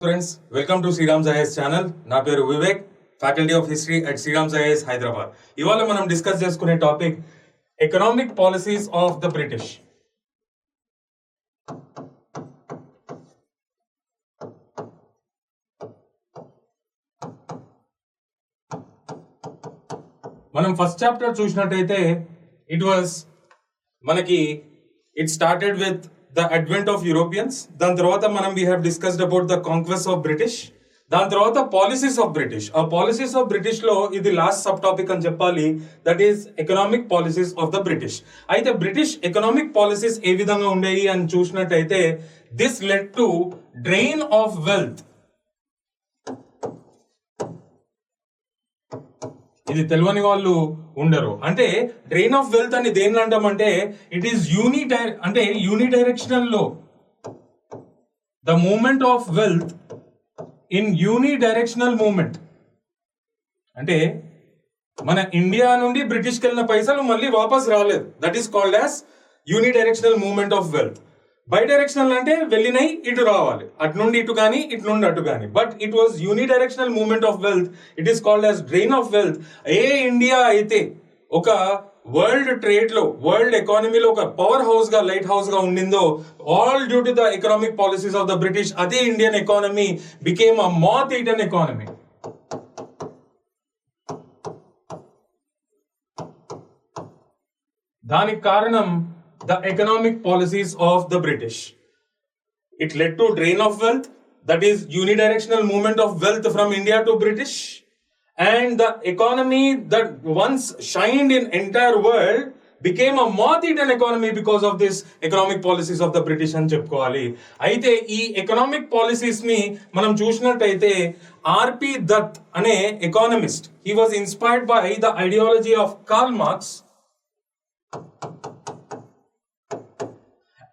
Friends, welcome to Sriram's IAS channel. నా పేరు Vivek, faculty of history at Shriram's IAS Hyderabad. ఇవాళ మనం డిస్కస్ చేసుకునే topic economic policies of the British. మనం ఫస్ట్ చాప్టర్ చూసినట్టయితే it started with the advent of Europeans. దాని తర్వాత we have discussed about the conquest of British. దాని తర్వాత పాలసీస్ ఆఫ్ బ్రిటిష్. ఆ పాలసీస్ ఆఫ్ బ్రిటిష్ లో ఇది లాస్ట్ సబ్ టాపిక్ అని చెప్పాలి, that is economic policies of the British. అయితే బ్రిటిష్ ఎకనామిక్ పాలసీస్ ఏ విధంగా ఉండేవి అని చూసినట్టయితే this led to drain of wealth. ఇది తెలియని వాళ్ళు ఉండరు. అంటే డ్రైన్ ఆఫ్ వెల్త్ అని దేని అంటామంటే ఇట్ ఈస్ యూనిడైరెక్షనల్ లో the movement of wealth in unidirectional movement. అంటే మన ఇండియా నుండి బ్రిటిష్కి వెళ్ళిన పైసలు మళ్ళీ వాపస్ రాలేదు. That is called as unidirectional movement of wealth. By directional అంటే వెళ్ళినాయి ఇటు రావాలి, అటు నుండి ఇటు కానీ ఇటు నుండి అటు కానీ. But it was unidirectional movement of wealth. It is called as drain of wealth. India అయితే ఒక వరల్డ్ ట్రేడ్ లో, వరల్డ్ ఎకానమీలో ఒక పవర్ హౌస్ గా, లైట్ హౌస్ గా ఉండిందో, all due to the economic policies of the British. అదే Indian economy became a moth eaten economy. దానికి కారణం the economic policies of the British. It led to drain of wealth, that is unidirectional movement of wealth from India to British, and the economy that once shined in entire world became a moth-eaten economy because of this economic policies of the British అని చెప్పుకోవాలి. అయితే ఈ economic policies ని మనం చూసినట్టయితే ఆర్పి దత్ అనే economist, he was inspired by the ideology of Karl Marx,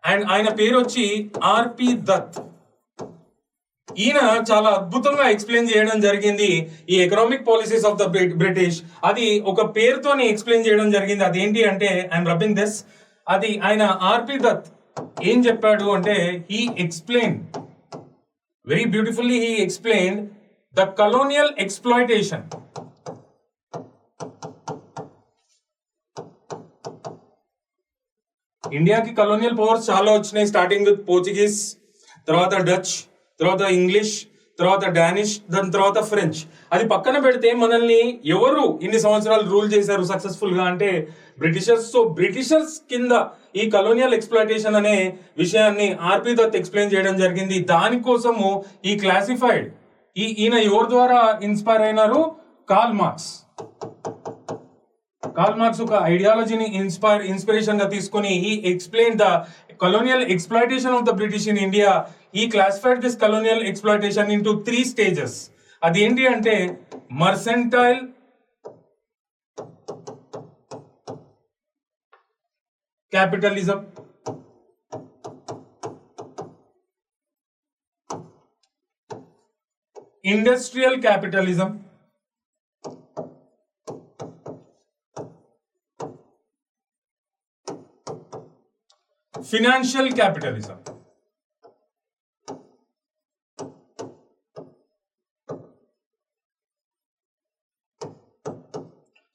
and ఆయన పేరు వచ్చి ఆర్పి దత్. ఈయన చాలా అద్భుతంగా ఎక్స్ప్లెయిన్ చేయడం జరిగింది ఈ economic policies of the British. అది ఒక పేరుతోనే ఎక్స్ప్లెయిన్ చేయడం జరిగింది. అదేంటి అంటే ఐఎమ్ రబ్బింగ్ దిస్. అది ఆయన ఆర్పి దత్ ఏం చెప్పాడు అంటే he explain very beautifully, he explain the colonial exploitation. ఇండియాకి కలోనియల్ పవర్స్ చాలా వచ్చినాయి, స్టార్టింగ్ విత్ పోర్చుగీస్, తర్వాత డచ్, తర్వాత ఇంగ్లీష్, తర్వాత డానిష్, దాని తర్వాత ఫ్రెంచ్. అది పక్కన పెడితే మనల్ని ఎవరు ఇన్ని సంవత్సరాలు రూల్ చేశారు సక్సెస్ఫుల్ గా అంటే బ్రిటిషర్స్. సో బ్రిటిషర్స్ కింద ఈ కలోనియల్ ఎక్స్ప్లాయిటేషన్ అనే విషయాన్ని ఆర్పి దత్ ఎక్స్ప్లెయిన్ చేయడం జరిగింది. దానికోసము ఈ క్లాసిఫైడ్ ఈయన ఎవరి ద్వారా ఇన్స్పైర్ అయినారు? Karl Marx. కార్ల్ మార్క్స్ ఒక ఐడియాలజీని ఇన్స్పిరేషన్ గా తీసుకొని he explained the colonial exploitation of the British in India. He classified this colonial exploitation into 3 stages. అదేంటి అంటే mercantile, capitalism, industrial capitalism, financial capitalism.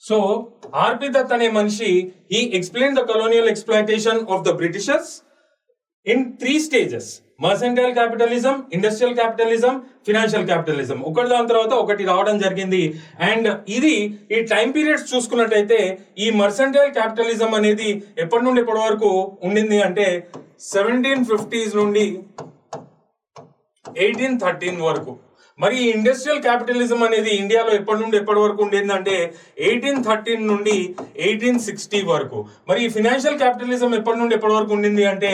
So R P Dutt అనే మనిషి he explained the colonial exploitation of the Britishers in 3 stages: mercantile capitalism, industrial capitalism, financial capitalism. ఒకటి దాని తర్వాత ఒకటి రావడం జరిగింది. అండ్ ఇది ఈ టైం పీరియడ్స్ చూసుకున్నట్టయితే ఈ మర్సెంటైల్ క్యాపిటలిజం అనేది ఎప్పటి నుండి ఎప్పటి వరకు ఉండింది అంటే 1750s నుండి 1813 వరకు. మరి ఇండస్ట్రియల్ క్యాపిటలిజం అనేది ఇండియాలో ఎప్పటి నుండి ఎప్పటి వరకు ఉండేది అంటే 1813 నుండి 1860 వరకు. మరి ఈ ఫినాన్షియల్ క్యాపిటలిజం ఎప్పటి నుండి ఎప్పటి వరకు ఉండింది అంటే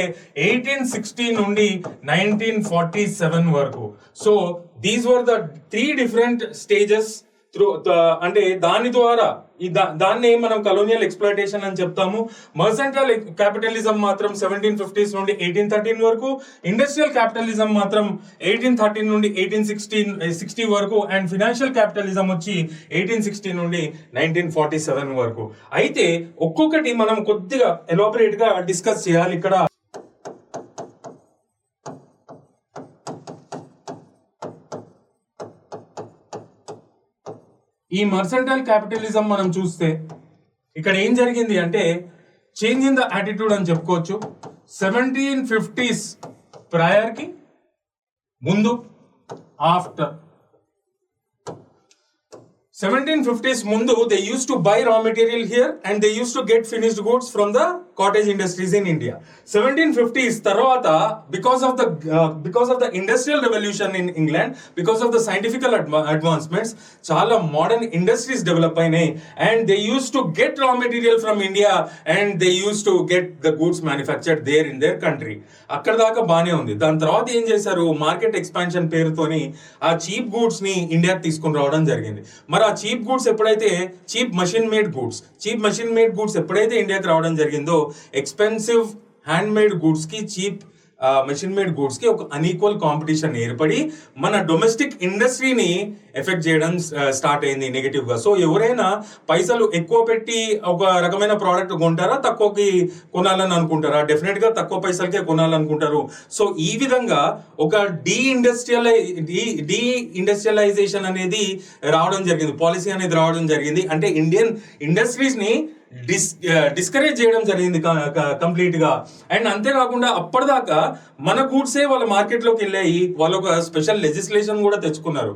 1860 నుండి 1947 వరకు. So these were the 3 different stages through. అంటే దాని ద్వారా దాన్ని మనం కలోనియల్ ఎక్స్ప్లాయిటేషన్ అని చెప్తాము. మర్సెంటైల్ క్యాపిటలిజం మాత్రం 1750s నుండి 1813 వరకు, ఇండస్ట్రియల్ క్యాపిటలిజం మాత్రం 1813 నుండి 1860 వరకు, అండ్ ఫినాన్షియల్ క్యాపిటలిజం వచ్చి 1860 నుండి 1947 వరకు. అయితే ఒక్కొక్కటి మనం కొద్దిగా ఎలాబరేట్ గా డిస్కస్ చేయాలి ఇక్కడ. ఈ మర్సెంటైల్ క్యాపిటలిజం మనం చూస్తే ఇక్కడ ఏం జరిగింది అంటే చేంజ్ ఇన్ ద యాటిట్యూడ్ అని చెప్పుకోవచ్చు. 1750s ప్రయర్ కి ముందు, ఆఫ్టర్ 1750s ముందు they used to buy raw material here and they used to get finished goods from the cottage industries in India. 1750s తర్వాత because of the industrial revolution in England, because of the scientific advancements, చాలా modern industries develop అయినాయి and they used to get raw material from India and they used to get the goods manufactured there in their country. అక్కడ దాకా బానే ఉంది. దాని తర్వాత ఏం చేశారు, మార్కెట్ ఎక్స్పాన్షన్ పేరుతోని ఆ చీప్ గూడ్స్ ని ఇండియాకి తీసుకుని రావడం జరిగింది. మరి ఆ చీప్ గూడ్స్ ఎప్పుడైతే చీప్ మషిన్ మేడ్ గూడ్స్ ఎప్పుడైతే ఇండియాకి రావడం జరిగిందో ఎక్స్పెన్సివ్ హ్యాండ్ మేడ్ గూడ్స్ కి చీప్ మెషిన్ మేడ్ గూడ్స్ కి ఒక అన్ఈక్వల్ కాంపిటీషన్ ఏర్పడి మన డొమెస్టిక్ ఇండస్ట్రీని ఎఫెక్ట్ చేయడం స్టార్ట్ అయింది నెగటివ్ గా. సో ఎవరైనా పైసలు ఎక్కువ పెట్టి ఒక రకమైన ప్రోడక్ట్ కొంటారా, తక్కువకి కొనాలని అనుకుంటారా? డెఫినెట్ గా తక్కువ పైసలకే కొనాలనుకుంటారు. సో ఈ విధంగా ఒక డీఇండస్ట్రియలైజేషన్ అనేది రావడం జరిగింది, పాలసీ అనేది రావడం జరిగింది. అంటే ఇండియన్ ఇండస్ట్రీస్ ని డిస్కరేజ్ చేయడం జరిగింది కంప్లీట్ గా. అండ్ అంతేకాకుండా అప్పటిదాకా మన గూడ్సే వాళ్ళ మార్కెట్ లోకి వెళ్ళాయి. వాళ్ళు ఒక స్పెషల్ లెజిస్లేషన్ కూడా తెచ్చుకున్నారు,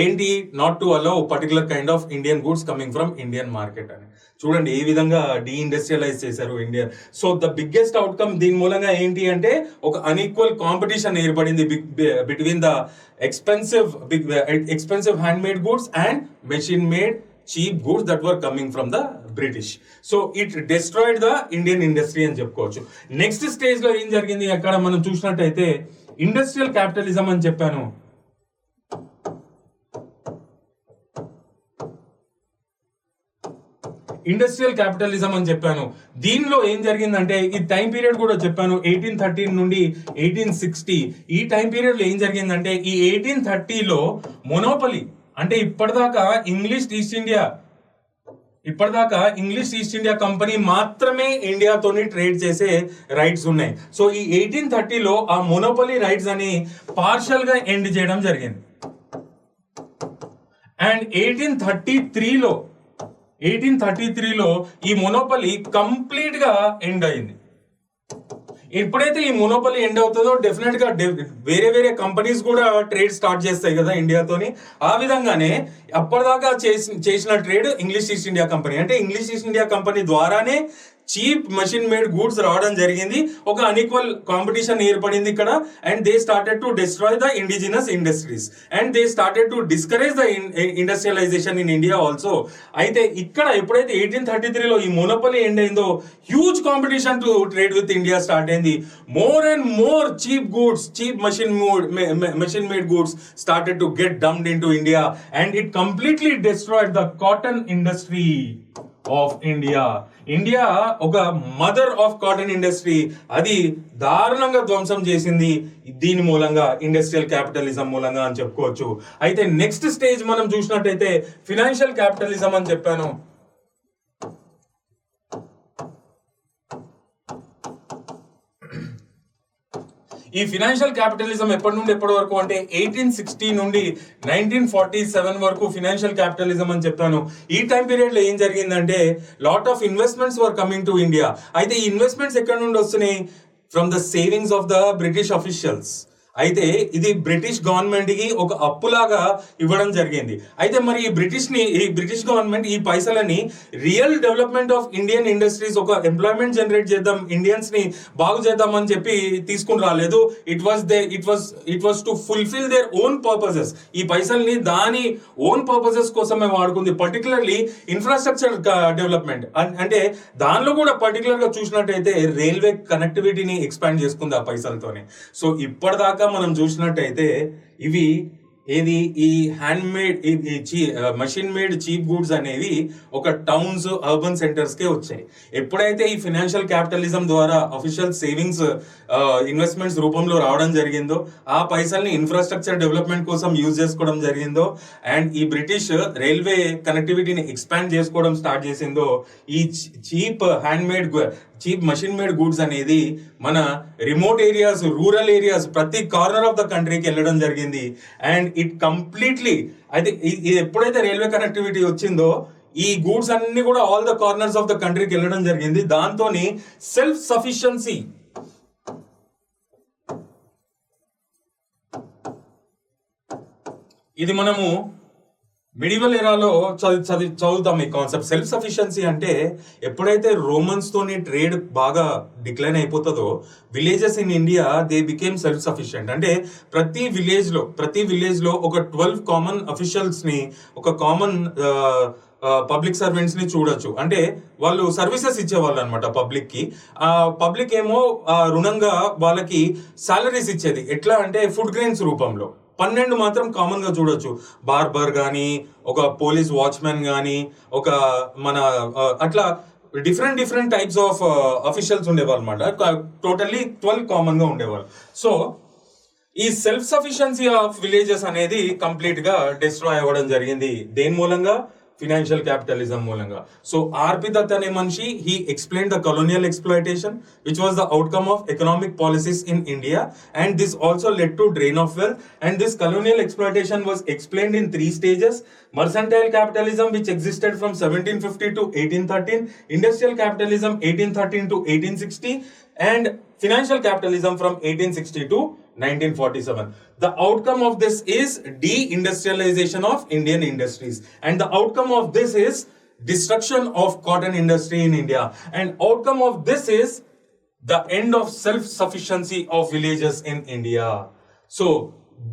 ఏంటి, not to allow particular kind of Indian goods coming from Indian market అని. చూడండి ఏ విధంగా డీఇండస్ట్రియలైజ్ చేశారు India. So the biggest outcome దీని మూలంగా ఏంటి అంటే ఒక అన్ఈక్వల్ కాంపిటీషన్ ఏర్పడింది between the expensive hand made goods and machine made cheap goods that were coming from the British. So it destroyed the Indian industry అని చెప్పుకోవచ్చు. నెక్స్ట్ స్టేజ్ లో ఏం జరిగింది అక్కడ మనం చూసినట్టయితే ఇండస్ట్రియల్ క్యాపిటలిజం అని చెప్పాను. దీనిలో ఏం జరిగిందంటే ఈ టైం పీరియడ్ కూడా చెప్పాను, 1813 నుండి 1860. ఈ టైం పీరియడ్ లో ఏం జరిగిందంటే ఈ 1830లో మొనోపలి అంటే ఇప్పటిదాకా ఇంగ్లీష్ ఈస్ట్ ఇండియా కంపెనీ మాత్రమే ఇండియాతోని ట్రేడ్ చేసే రైట్స్ ఉన్నాయి. సో ఈ 1830లో ఆ మొనోపలి రైట్స్ అని పార్షల్ గా ఎండ్ చేయడం జరిగింది. అండ్ 1833లో ఈ మొనోపలి కంప్లీట్ గా ఎండ్ అయింది. ఎప్పుడైతే ఈ మొనోపలి ఎండ్ అవుతుందో డెఫినెట్ గా వేరే కంపెనీస్ కూడా ట్రేడ్ స్టార్ట్ చేస్తాయి కదా ఇండియాతోని. ఆ విధంగానే అప్పటిదాకా చేసిన trade English East India company, అంటే ఇంగ్లీష్ ఈస్ట్ ఇండియా కంపెనీ ద్వారానే చీప్ మషిన్ మేడ్ గూడ్స్ రావడం జరిగింది. ఒక అన్ఈక్వల్ కాంపిటీషన్ ఏర్పడింది ఇక్కడ. And they started to destroy the indigenous industries and they started to discourage the industrialisation in India also. అయితే ఇక్కడ ఎప్పుడైతే 1833లో ఈ మొనోపలి ఎండ్ అయిందో huge competition to trade with India start అయింది. More and more cheap machine made goods started to get dumped into India and it completely destroyed the cotton industry of India. India ఒక mother of cotton industry, అది దారుణంగా ధ్వంసం చేసింది దీని మూలంగా, industrial capitalism మూలంగా అని చెప్పుకోవచ్చు. అయితే నెక్స్ట్ స్టేజ్ మనం చూసినట్టయితే ఫినాన్షియల్ క్యాపిటలిజం అని చెప్పాను. ఈ ఫినాన్షియల్ క్యాపిటలిజం ఎప్పటి నుండి ఎప్పటి వరకు అంటే 1860 నుండి 1947 వరకు ఫినాన్షియల్ క్యాపిటలిజం అని చెప్పాను. ఈ టైం పీరియడ్ లో ఏం జరిగిందంటే lot of investments were coming to India. అయితే ఈ ఇన్వెస్ట్మెంట్స్ ఎక్కడి నుండి వస్తున్నాయి? From the savings of the British officials. అయితే ఇది బ్రిటిష్ గవర్నమెంట్ కి ఒక అప్పులాగా ఇవ్వడం జరిగింది. అయితే మరి ఈ బ్రిటిష్ గవర్నమెంట్ ఈ పైసలని real development of Indian industries, ఒక ఎంప్లాయ్మెంట్ జనరేట్ చేద్దాం, ఇండియన్స్ ని బాగు చేద్దాం అని చెప్పి తీసుకుని రాలేదు. It was to fulfil their own purposes. ఈ పైసల్ని దాని ఓన్ పర్పసెస్ కోసమే వాడుకుంది. పర్టికులర్లీ ఇన్ఫ్రాస్ట్రక్చర్ డెవలప్మెంట్, అంటే దానిలో కూడా పర్టికులర్ గా చూసినట్టయితే రైల్వే కనెక్టివిటీని ఎక్స్పాండ్ చేసుకుంది ఆ పైసలతోనే. సో ఇప్పటిదాకా మనం చూసినట్టయితే ఇవి ఏది ఈ hand made machine made cheap goods అనేవి ఒక టౌన్స్, అర్బన్ సెంటర్స్ కే వచ్చాయి. ఎప్పుడైతే ఈ ఫినాన్షియల్ క్యాపిటలిజం ద్వారా అఫీషియల్ సేవింగ్స్, ఇన్వెస్ట్మెంట్స్ రూపంలో రావడం జరిగిందో, ఆ పైసల్ని ఇన్ఫ్రాస్ట్రక్చర్ డెవలప్మెంట్ కోసం యూజ్ చేసుకోవడం జరిగిందో, అండ్ ఈ బ్రిటిష్ రైల్వే కనెక్టివిటీని ఎక్స్పాండ్ చేసుకోవడం స్టార్ట్ చేసిందో, ఈ చీప్ మషిన్ మేడ్ గూడ్స్ అనేది మన రిమోట్ ఏరియాస్, రూరల్ ఏరియాస్, ప్రతి కార్నర్ ఆఫ్ ద కంట్రీకి వెళ్ళడం జరిగింది. అండ్ ఇట్ కంప్లీట్లీ అయితే ఇది ఎప్పుడైతే రైల్వే కనెక్టివిటీ వచ్చిందో ఈ గూడ్స్ అన్ని కూడా all the corners of the కంట్రీకి వెళ్ళడం జరిగింది. దాంతో సెల్ఫ్ సఫిషియన్సీ ఇది మనము మిడివల్ ఎరాలో చదువుతాం ఈ కాన్సెప్ట్. సెల్ఫ్ సఫిషియన్సీ అంటే ఎప్పుడైతే రోమన్స్ తోని ట్రేడ్ బాగా డిక్లైన్ అయిపోతుందో villages in India they became self sufficient. అంటే ప్రతి విలేజ్ లో ఒక 12 కామన్ అఫీషియల్స్ ని, ఒక కామన్ పబ్లిక్ సర్వెంట్స్ ని చూడొచ్చు. అంటే వాళ్ళు సర్వీసెస్ ఇచ్చేవాళ్ళు అనమాట పబ్లిక్ కి. ఆ పబ్లిక్ ఏమో రుణంగా వాళ్ళకి సాలరీస్ ఇచ్చేది. ఎట్లా అంటే ఫుడ్ గ్రెయిన్స్ రూపంలో. 12 మాత్రం కామన్ గా చూడొచ్చు. బార్బర్ గానీ, ఒక పోలీస్ వాచ్మెన్ గానీ, ఒక మన అట్లా డిఫరెంట్ టైప్స్ ఆఫ్ అఫీషియల్స్ ఉండేవాళ్ళు అనమాట. టోటల్లీ 12 కామన్ గా ఉండేవాళ్ళు. సో ఈ సెల్ఫ్ సఫిషియన్సీ ఆఫ్ విలేజెస్ అనేది కంప్లీట్ గా డిస్ట్రాయ్ అవ్వడం జరిగింది. దేని మూలంగా? ఫినాన్షియల్ క్యాపిటలిజం మూలంగా. సో ఆర్పి దత్ అనే మనిషి he explained the colonial exploitation which was the outcome of economic policies in India, and this also led to drain of wealth, and this colonial exploitation was explained in 3 stages: mercantile capitalism which existed from 1750 to 1813, industrial capitalism 1813 to 1860, and financial capitalism from 1860 to 1947. The outcome of this is deindustrialization of Indian industries, and the outcome of this is destruction of cotton industry in India, and outcome of this is the end of self-sufficiency of villages in India. So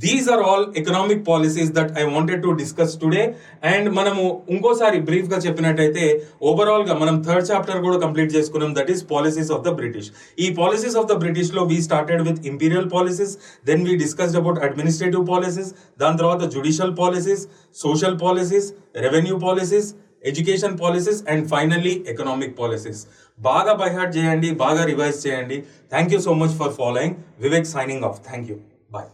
these are all economic policies that I wanted to discuss today. And మనము ఇంకోసారి brief గా చెప్పినట్టయితే overall గా మనం 3rd chapter కూడా complete చేసుకున్నాం, that is policies of the British. ఈ policies of the British లో we started with imperial policies, then we discussed about administrative policies, దాని తర్వాత judicial policies, social policies, revenue policies, education policies, and finally economic policies. బాగా by heart చేయండి, బాగా revise చేయండి. Thank you so much for following. Vivek signing off. Thank you. Bye.